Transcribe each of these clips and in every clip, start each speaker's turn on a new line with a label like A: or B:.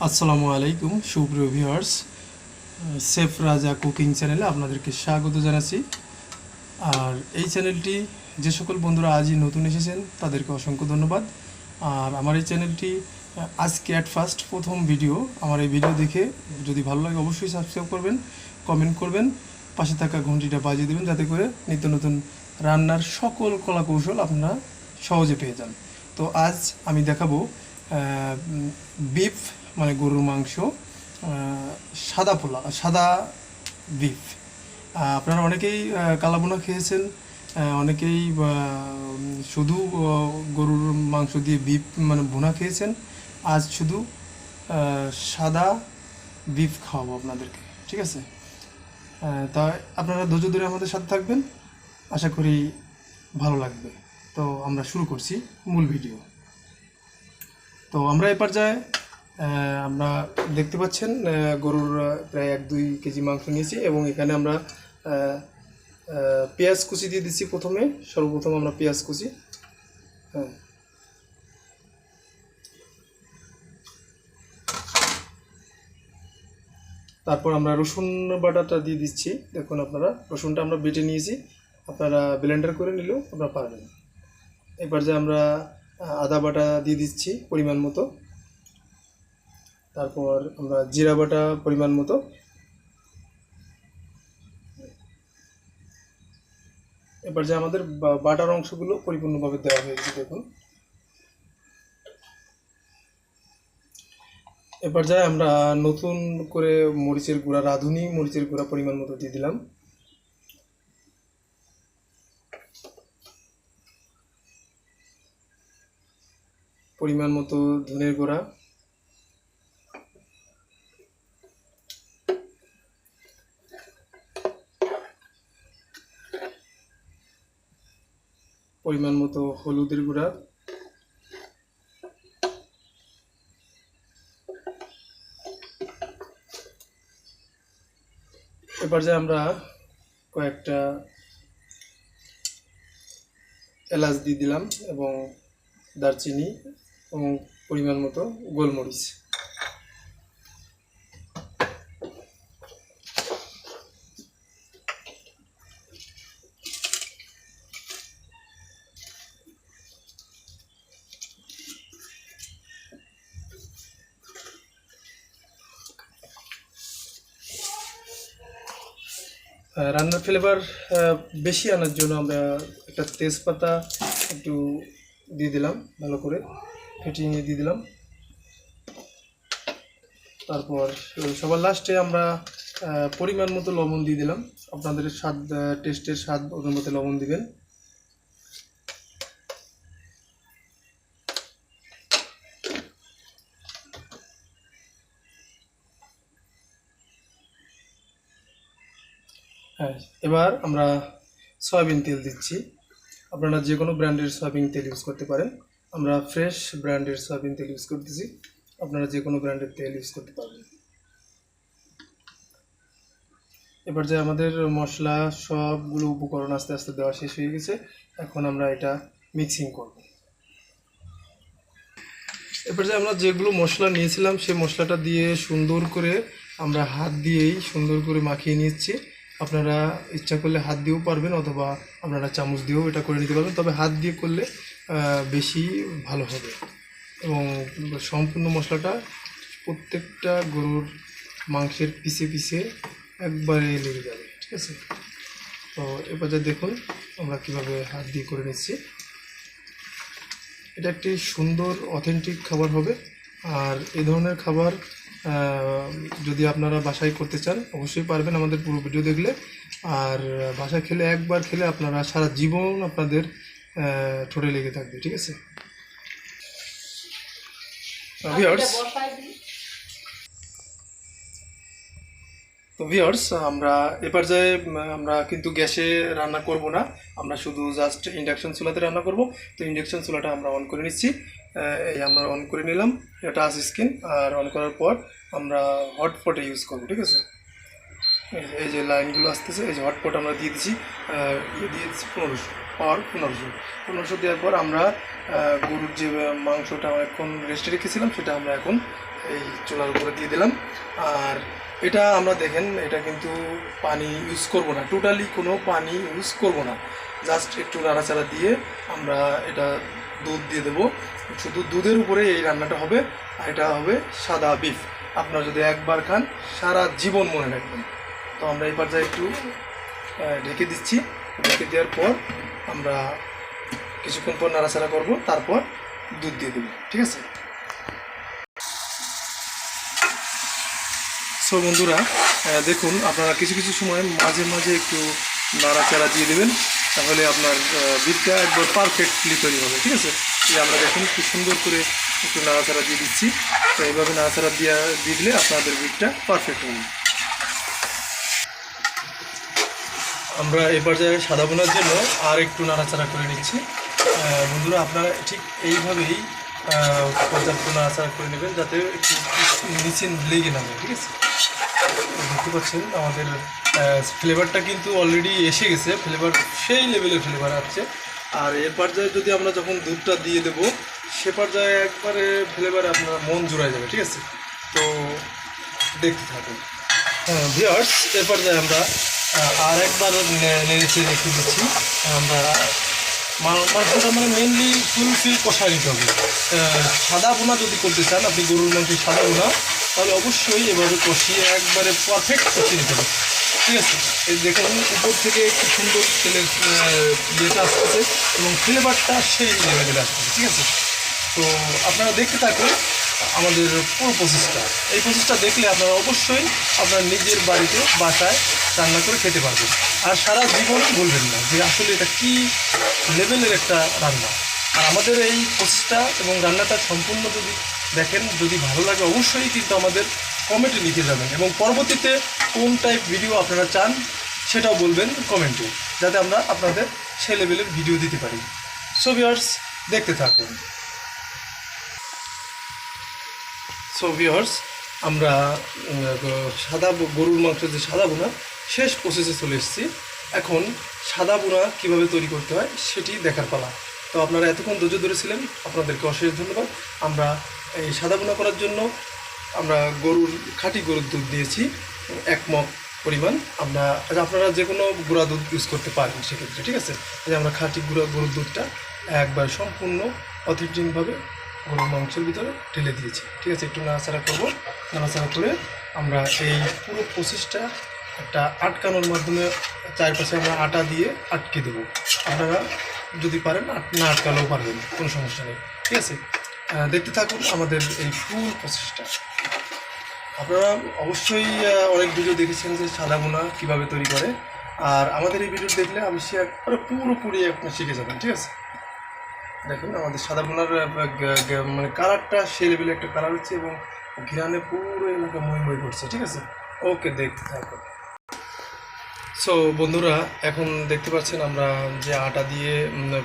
A: আসসালামু আলাইকুম সুপ্রিয় ভিউয়ার্স, শেফ রাজা কুকিং চ্যানেলে আপনাদেরকে স্বাগত জানাচ্ছি। আর এই চ্যানেলটি যে সকল বন্ধুরা আজই নতুন এসেছেন তাদেরকে অসংখ্য ধন্যবাদ। আর আমার এই চ্যানেলটি আজকে ফার্স্ট প্রথম ভিডিও। আমার এই ভিডিও দেখে যদি ভালো লাগে অবশ্যই সাবস্ক্রাইব করবেন, কমেন্ট করবেন, পাশে থাকা ঘন্টিটা বাজিয়ে দেবেন যাতে করে নিত্য নতুন রান্নার সকল কলা কৌশল আপনারা সহজে পেয়ে যান। তো আজ আমি দেখাবো বিফ মানে গরুর মাংস, সাদা বিফ। আপনারা অনেকেই কালাবোনা খেয়েছেন, অনেকেই শুধু গরুর মাংস দিয়ে বিফ মানে ভুনা খেয়েছেন। আজ শুধু সাদা বিফ খাওয়াবো আপনাদেরকে, ঠিক আছে? তাই আপনারা ধৈর্য ধরে আমাদের সাথে থাকবেন, আশা করি ভালো লাগবে। তো আমরা শুরু করছি মূল ভিডিও। তো আমরা এ পর্যায়ে আমরা দেখতে পাচ্ছেন গরুর প্রায় 1-2 কেজি মাংস নিয়েছি এবং এখানে আমরা পেঁয়াজ কুচি দিয়ে দিচ্ছি। সর্বপ্রথম আমরা পেঁয়াজ কুচি, তারপর আমরা রসুন বাটাটা দিয়ে দিচ্ছি। দেখুন আপনারা, রসুনটা আমরা বেটে নিয়েছি, আপনারা ব্লেন্ডার করে নিলেও আপনারা পারবেন। এবার যে আমরা আদা বাটা দিয়ে দিচ্ছি পরিমাণ মতো, তারপর আমরা জিরা বাটা পরিমাণ মতো, এবার যে আমাদের বাটার অংশগুলো পরিপূর্ণভাবে দেওয়া হয়েছে। দেখুন, এবার যায় আমরা নতুন করে মরিচের গুঁড়া, রাঁধুনি মরিচের গুঁড়া পরিমাণ মতো দিয়ে দিলাম। পরিমাণ মতো ধনের গুঁড়া, পরিমাণ মতো হলুদের গুঁড়া, এবার যে আমরা কয়েকটা এলাচ দিয়ে দিলাম এবং দারচিনি এবং পরিমাণ মতো গোলমরিচ। রান্নার ফ্লেভার বেশি আনার জন্য আমরা একটা তেজপাতা একটু দিয়ে দিলাম, ভালো করে ফেটিয়ে নিয়ে দিয়ে দিলাম। তারপর সবার লাস্টে আমরা পরিমাণ মতো লবণ দিয়ে দিলাম। আপনাদের টেস্টের স্বাদ অনুমতি লবণ দিবেন। হ্যাঁ, এবার আমরা সয়াবিন তেল দিচ্ছি। আপনারা যে কোনো ব্র্যান্ডের সয়াবিন তেল ইউজ করতে পারেন। আমরা ফ্রেশ ব্র্যান্ডের সয়াবিন তেল ইউজ করতেছি, আপনারা যে কোনো ব্র্যান্ডের তেল ইউজ করতে পারবেন। এবার যে আমাদের মশলা সবগুলো উপকরণ আস্তে আস্তে দেওয়া শেষ হয়ে গেছে, এখন আমরা এটা মিক্সিং করব। এবার যে আমরা যেগুলো মশলা নিয়েছিলাম সেই মশলাটা দিয়ে সুন্দর করে আমরা হাত দিয়েই সুন্দর করে মাখিয়ে নিচ্ছি। আপনারা ইচ্ছা করলে হাত দিয়েও পারবেন, অথবা আপনারা চামচ দিয়েও এটা করে নিতে পারবেন, তবে হাত দিয়ে করলে বেশি ভালো হবে এবং সম্পূর্ণ মশলাটা প্রত্যেকটা গরুর মাংসের পিছে পিছে একবারে লেগে যাবে, ঠিক আছে? তো এবার যা দেখুন আমরা কিভাবে হাত দিয়ে করে নিচ্ছি। এটা একটি সুন্দর অথেন্টিক খাবার হবে। আর এই ধরনের খাবার যদি আপনারা বাসায় করতে চান অবশ্যই পারবেন আমাদের পুরো ভিডিও দেখলে। আর বাসায় খেলে, একবার খেলে আপনারা সারা জীবন আপনাদের ঠোঁটে লেগে থাকবে, ঠিক আছে? তো ভিউয়ার্স, আমরা এবার যাই, আমরা কিন্তু গ্যাসে রান্না করব না, আমরা শুধু জাস্ট ইন্ডাকশন চুলাতে রান্না করব। তো ইন্ডাকশন চুলাটা আমরা অন করে নিচ্ছি। এই আমরা অন করে নিলাম, এটা টাচ স্ক্রিন। আর অন করার পর আমরা হটপটে ইউজ করব, ঠিক আছে? এই যে লাইনগুলো আসতেছে, এই যে হটপট আমরা দিয়ে দিচ্ছি, দিয়ে দিচ্ছি 1500 পাওয়ার 1500 দেওয়ার পর আমরা গরুর যে মাংসটা অনেকক্ষণ রেস্টে রেখেছিলাম সেটা আমরা এখন এই চুলার উপরে দিয়ে দিলাম। আর এটা আমরা দেখেন এটা কিন্তু পানি ইউজ করব না, টোটালি কোনো পানি ইউজ করব না, জাস্ট একটু নাড়াচাড়া দিয়ে আমরা এটা দুধ দিয়ে দেবো। শুধু দুধের উপরে এই রান্নাটা হবে, আর এটা হবে সাদা বিফ। আপনারা যদি একবার খান সারা জীবন মনে রাখবেন। তো আমরা এই পর্যায়ে একটু ঢেকে দিচ্ছি। ঢেকে দেওয়ার পর আমরা কিছুক্ষণ পর নাড়াচাড়া করব, তারপর দুধ দিয়ে দেবো, ঠিক আছে। সো বন্ধুরা দেখুন, আপনারা কিছু কিছু সময় মাঝে মাঝে একটু নাড়াচাড়া দিয়ে দেবেন, তাহলে আপনার বিফটা একবার পারফেক্টলি তৈরি হবে, ঠিক আছে। এই আমরা দেখুন খুব সুন্দর করে একটু নাড়াচাড়া দিয়ে দিচ্ছি। তো এইভাবে নাড়াচাড়া দিয়ে দিলে আপনাদের বিফটা পারফেক্ট হবে। আমরা এই পর্যায়ে সাদা বোনার জন্য আর একটু নাড়াচাড়া করে নিচ্ছি। বন্ধুরা আপনারা ঠিক এইভাবেই পর্যাপ্ত নাড়াচাড়া করে নেবেন, যাতে একটু নিচে লেগে না যায়, ঠিক আছে। দেখতে পাচ্ছেন আমাদের ফ্লেভারটা কিন্তু অলরেডি এসে গেছে, ফ্লেভার সেই লেভেলের ফ্লেভার আসছে। আর এর পর্যায়ে যদি আমরা যখন দুধটা দিয়ে দেবো, সে পর্যায়ে একবারে ফ্লেভার আপনার মন জুড়ায় যাবে, ঠিক আছে। তো দেখতে থাকুন। ভিউয়ার্স, এর পর্যায়ে আমরা আর একবার নেড়েচে রেখে দিচ্ছি। আমরা মাংসটা মানে মেনলি ফুলফিল কষায় নিতে হবে। সাদা বোনা যদি করতে চান আপনি, গরুর মাংসের সাদা বোনা, তাহলে অবশ্যই এভাবে কষিয়ে একবারে পারফেক্ট কষিয়ে নিতে হবে, ঠিক আছে। এই দেখুন উপর থেকে একটু সুন্দর তেলের ইয়েটা আসতেছে এবং ফ্লেভারটা সেই লেভেলে আসতেছে, ঠিক আছে। তো আপনারা দেখতে থাকুন আমাদের পুরো প্রসেসটা। এই প্রসেসটা দেখলে আপনারা অবশ্যই আপনার নিজের বাড়িতে বাসায় রান্না করে খেতে পারবেন, আর সারা জীবন ভুলবেন না যে আসলে এটা কী লেভেলের একটা রান্না। আর আমাদের এই প্রসেসটা এবং রান্নাটা সম্পূর্ণ যদি দেখেন, যদি ভালো লাগে অবশ্যই কিন্তু আমাদের কমেন্টে লিখে যাবেন, এবং পরবর্তীতে কোন টাইপ ভিডিও আপনারা চান সেটাও বলবেন কমেন্টে, যাতে আমরা আপনাদের সেই লেভেলের ভিডিও দিতে পারি। সো ভিউয়ার্স, দেখতে থাকুন। সো ভিউয়ার্স, আমরা সাদা গরুর মাংস যে সাদা বোনা শেষ প্রসেসে চলে এসেছি। এখন সাদা বোনা কীভাবে তৈরি করতে হয় সেটি দেখার পালা। তো আপনারা এতক্ষণ ধৈর্য ধরেছিলেন, আপনাদেরকে অশেষ ধন্যবাদ। আমরা এই সাদা বোনা করার জন্য আমরা খাঁটি গরুর দুধ দিয়েছি 1 মগ পরিমাণ। আপনারা যে কোনো গুঁড়া দুধ ইউজ করতে পারেন সেক্ষেত্রে, ঠিক আছে। আমরা খাঁটি গরুর দুধটা একবার সম্পূর্ণ অথেন্টিকভাবে গরুর মাংসের ভিতরে ঢেলে দিয়েছি, ঠিক আছে। একটু নাড়াচাড়া করবো, নাড়াচাড়া করে আমরা এই পুরো প্রসেসটা একটা আটকানোর মাধ্যমে চারপাশে আমরা আটা দিয়ে আটকে দেবো। আপনারা যদি পারেন না আটকালেও পারবেন, কোনো সমস্যা নেই, ঠিক আছে। দেখতে থাকুন আমাদের এই ফুল প্রসেসটা। আপনারা অবশ্যই অনেক ভিডিও দেখেছেন যে সাদা বোনা কীভাবে তৈরি করে, আর আমাদের এই ভিডিও দেখলে অবশ্যই একবারে পুরোপুরি আপনি শিখে যাবেন, ঠিক আছে। দেখুন আমাদের সাদা বোনার মানে কালারটা সেই লেভেলে একটা কালার হচ্ছে, এবং ঘিরানে পুরো এলাকা মই করছে, ঠিক আছে। ওকে, দেখতে থাকুন। সো বন্ধুরা, এখন দেখতে পাচ্ছেন আমরা যে আটা দিয়ে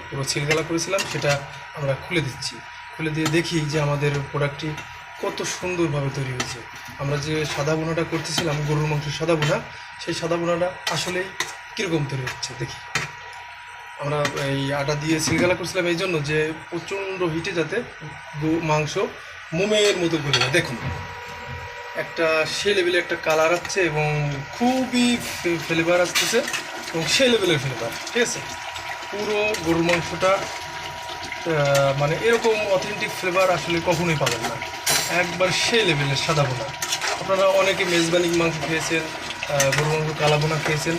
A: পুরো ছিলগালা করেছিলাম সেটা আমরা খুলে দিচ্ছি। খুলে দিয়ে দেখি যে আমাদের প্রোডাক্টটি কত সুন্দরভাবে তৈরি হয়েছে। আমরা যে সাদা বোনাটা করতেছিলাম গরুর মাংসের সাদা বোনা, সেই সাদা বোনাটা আসলেই কীরকম তৈরি হচ্ছে দেখি। আমরা এই আটা দিয়ে ছিলগালা করছিলাম এই জন্য যে প্রচণ্ড হিটে যাতে মাংস মোমের মতো গলে যায়। দেখুন একটা সেই লেভেলে একটা কালার আসছে এবং খুবই ফ্লেভার আসতেছে, এবং সেই লেভেলের ফ্লেভার, ঠিক আছে। পুরো গরুর মাংসটা মানে এরকম অথেন্টিক ফ্লেভার আসলে কখনোই পাবেন না, একবার সেই লেভেলের সাদা বোনা। আপনারা অনেকে মেজবানি মাংস খেয়েছেন, গরুর মাংস কালা বোনা খেয়েছেন,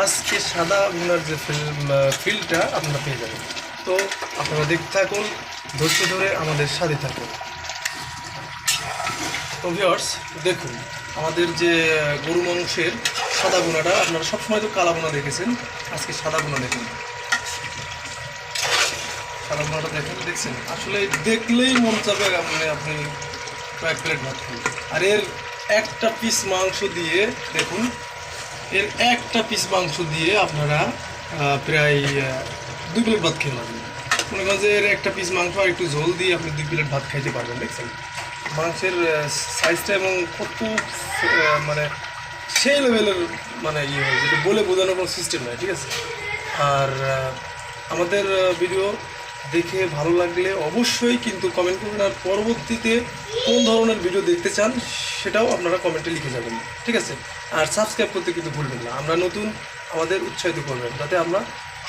A: আজকে সাদা বোনার যে ফিলটা আপনারা পেয়ে যাবেন। তো আপনারা দেখতে থাকুন, ধৈর্য ধরে আমাদের সাথে থাকুন। তো ভিউয়ার্স, দেখুন আমাদের যে গরু মাংসের সাদা বোনাটা, আপনারা সবসময় তো কালা বোনা দেখেছেন, আজকে সাদা বোনা দেখুন। সাদা বোনাটা দেখছেন, আসলে দেখলেই মন চাবে আপনি কয়েক প্লেট ভাত খান। আর এর একটা পিস মাংস দিয়ে দেখুন, এর একটা পিস মাংস দিয়ে আপনারা প্রায় 2 প্লেট ভাত খেয়ে নেবেন। মনে করেন যে এর একটা পিস মাংস আর একটু ঝোল দিয়ে আপনি 2 প্লেট ভাত খাইতে পারবেন। দেখছেন মাংসের সাইজটা এবং কত মানে সেই লেভেলের মানে ইয়ে হয়, যেটা বলে বোঝানোর কোনো সিস্টেম নয়, ঠিক আছে। আর আমাদের ভিডিও দেখে ভালো লাগলে অবশ্যই কিন্তু কমেন্ট করবেন, আর পরবর্তীতে কোন ধরনের ভিডিও দেখতে চান সেটাও আপনারা কমেন্টে লিখে যাবেন, ঠিক আছে? আর সাবস্ক্রাইব করতে কিন্তু ভুলবেন না, আমরা নতুন আমাদের উৎসাহিত করবেন যাতে আমরা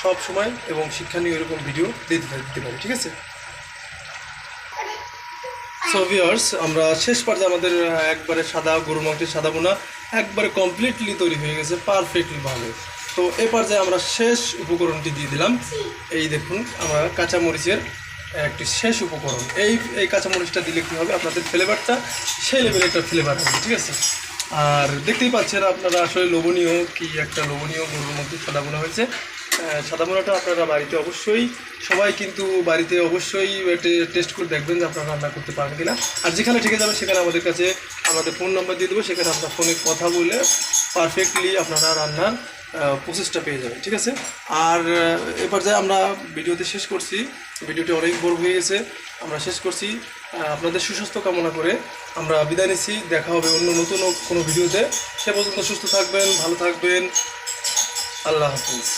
A: সব সময় এবং শিক্ষণীয় এরকম ভিডিও দিতে পারি, ঠিক আছে? সো ভিউয়ার্স, আমরা শেষ পর্যায়ে আমাদের একবারে সাদা গরুর মাংসের সাদা বোনা একবারে কমপ্লিটলি তৈরি হয়ে গেছে পারফেক্টলি ভালো। তো এই পর্যায়ে আমরা শেষ উপকরণটি দিয়ে দিলাম। এই দেখুন আমরা কাঁচামরিচের একটি শেষ উপকরণ, এই কাঁচামরিচটা দিলে কী হবে, আপনাদের ফ্লেভারটা সেই লেভেলের একটা ফ্লেভার হবে, ঠিক আছে? আর দেখতেই পাচ্ছেন আপনারা আসলে লোভনীয় কি একটা লোভনীয় গরুর মধ্যে সাদা বোনা হয়েছে। সাদা বোনাটা আপনারা বাড়িতে অবশ্যই সবাই কিন্তু বাড়িতে অবশ্যই টেস্ট করে দেখবেন যে আপনারা রান্না করতে পারেন কিনা। আর যেখানে ঠিক যাবে সেখানে আমাদের কাছে আমাদের ফোন নাম্বার দিয়ে দেবো, সেখানে আপনার ফোনে কথা বলে পারফেক্টলি আপনারা রান্নার প্রসেসটা পেয়ে যাবেন, ঠিক আছে? আর এবার যে আমরা ভিডিওতে শেষ করছি, ভিডিওটি অনেক বড় হয়ে গেছে, আমরা শেষ করছি। আপনাদের সুস্বাস্থ্য কামনা করে আমরা বিদায় নিচ্ছি। দেখা হবে অন্য নতুন কোনো ভিডিওতে। সে পর্যন্ত সুস্থ থাকবেন, ভালো থাকবেন। আল্লাহ হাফিজ।